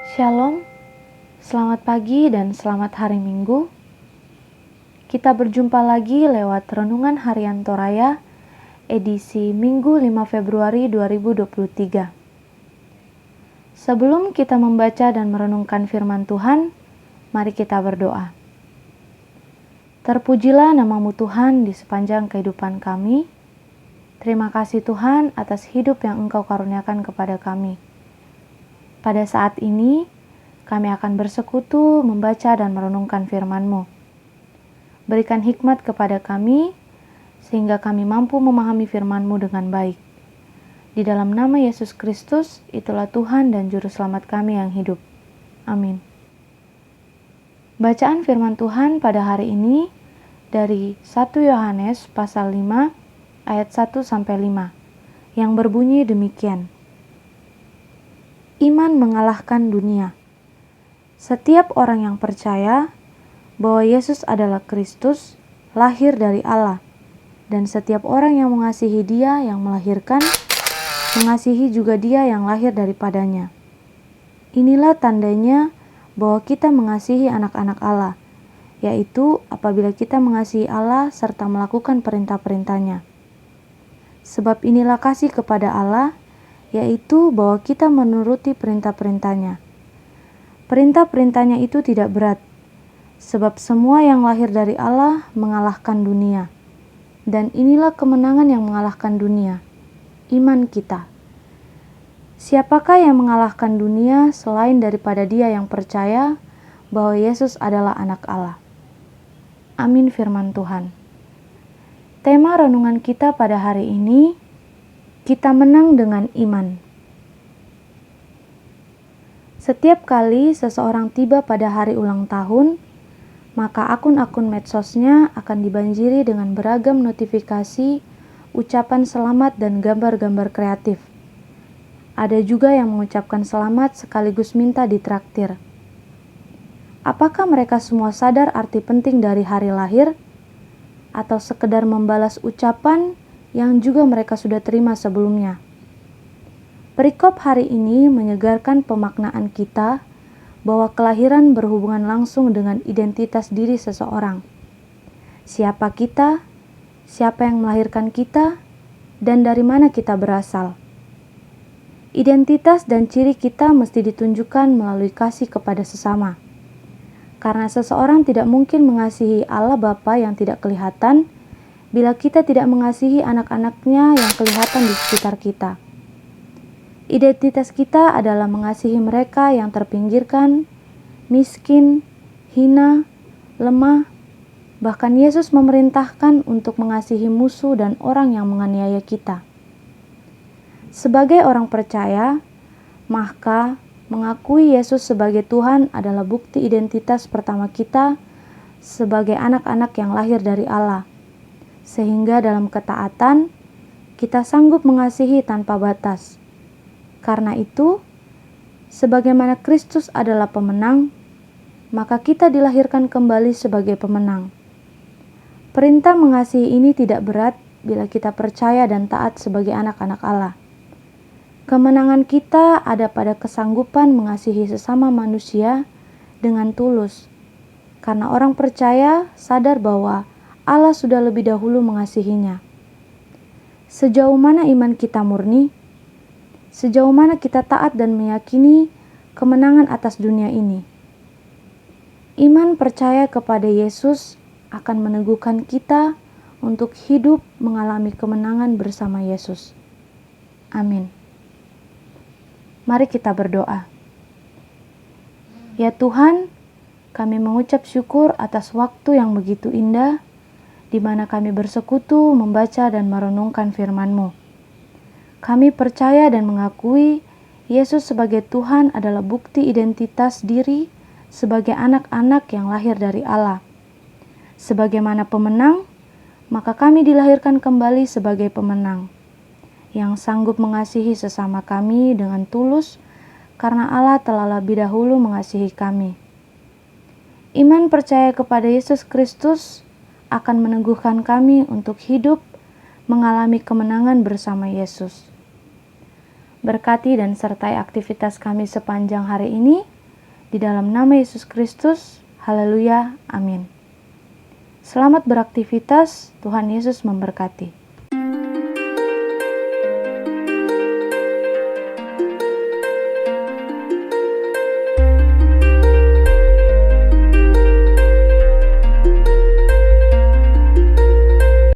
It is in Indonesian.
Shalom, selamat pagi dan selamat hari Minggu. Kita berjumpa lagi lewat Renungan Harian Toraya, edisi Minggu 5 Februari 2023. Sebelum kita membaca dan merenungkan firman Tuhan, mari kita berdoa. Terpujilah namamu Tuhan di sepanjang kehidupan kami. Terima kasih Tuhan atas hidup yang Engkau karuniakan kepada kami. Pada saat ini, kami akan bersekutu, membaca dan merenungkan firman-Mu. Berikan hikmat kepada kami, sehingga kami mampu memahami firman-Mu dengan baik. Di dalam nama Yesus Kristus, itulah Tuhan dan Juru Selamat kami yang hidup. Amin. Bacaan firman Tuhan pada hari ini dari 1 Yohanes pasal 5 ayat 1-5 yang berbunyi demikian. Iman mengalahkan dunia. Setiap orang yang percaya bahwa Yesus adalah Kristus, lahir dari Allah, dan setiap orang yang mengasihi Dia yang melahirkan, mengasihi juga Dia yang lahir daripadanya. Inilah tandanya bahwa kita mengasihi anak-anak Allah, yaitu apabila kita mengasihi Allah serta melakukan perintah-perintah-Nya. Sebab inilah kasih kepada Allah, yaitu bahwa kita menuruti perintah-perintah-Nya. Perintah-perintah-Nya itu tidak berat, sebab semua yang lahir dari Allah mengalahkan dunia. Dan inilah kemenangan yang mengalahkan dunia, iman kita. Siapakah yang mengalahkan dunia selain daripada dia yang percaya bahwa Yesus adalah anak Allah? Amin firman Tuhan. Tema renungan kita pada hari ini, kita menang dengan iman. Setiap kali seseorang tiba pada hari ulang tahun, maka akun-akun medsosnya akan dibanjiri dengan beragam notifikasi, ucapan selamat dan gambar-gambar kreatif. Ada juga yang mengucapkan selamat sekaligus minta ditraktir. Apakah mereka semua sadar arti penting dari hari lahir? Atau sekedar membalas ucapan yang juga mereka sudah terima sebelumnya? Perikop hari ini menyegarkan pemaknaan kita bahwa kelahiran berhubungan langsung dengan identitas diri seseorang. Siapa kita, siapa yang melahirkan kita, dan dari mana kita berasal. Identitas dan ciri kita mesti ditunjukkan melalui kasih kepada sesama. Karena seseorang tidak mungkin mengasihi Allah Bapa yang tidak kelihatan bila kita tidak mengasihi anak-anaknya yang kelihatan di sekitar kita. Identitas kita adalah mengasihi mereka yang terpinggirkan, miskin, hina, lemah. Bahkan Yesus memerintahkan untuk mengasihi musuh dan orang yang menganiaya kita. Sebagai orang percaya, maka mengakui Yesus sebagai Tuhan adalah bukti identitas pertama kita sebagai anak-anak yang lahir dari Allah. Sehingga dalam ketaatan, kita sanggup mengasihi tanpa batas. Karena itu, sebagaimana Kristus adalah pemenang, maka kita dilahirkan kembali sebagai pemenang. Perintah mengasihi ini tidak berat bila kita percaya dan taat sebagai anak-anak Allah. Kemenangan kita ada pada kesanggupan mengasihi sesama manusia dengan tulus. Karena orang percaya sadar bahwa Allah sudah lebih dahulu mengasihinya. Sejauh mana iman kita murni? Sejauh mana kita taat dan meyakini kemenangan atas dunia ini? Iman percaya kepada Yesus akan meneguhkan kita untuk hidup mengalami kemenangan bersama Yesus. Amin. Mari kita berdoa. Ya Tuhan, kami mengucap syukur atas waktu yang begitu indah, di mana kami bersekutu, membaca dan merenungkan firman-Mu. Kami percaya dan mengakui Yesus sebagai Tuhan adalah bukti identitas diri sebagai anak-anak yang lahir dari Allah. Sebagaimana pemenang, maka kami dilahirkan kembali sebagai pemenang, yang sanggup mengasihi sesama kami dengan tulus, karena Allah telah lebih dahulu mengasihi kami. Iman percaya kepada Yesus Kristus akan meneguhkan kami untuk hidup mengalami kemenangan bersama Yesus. Berkati dan sertai aktivitas kami sepanjang hari ini. Di dalam nama Yesus Kristus, haleluya, amin. Selamat beraktivitas, Tuhan Yesus memberkati.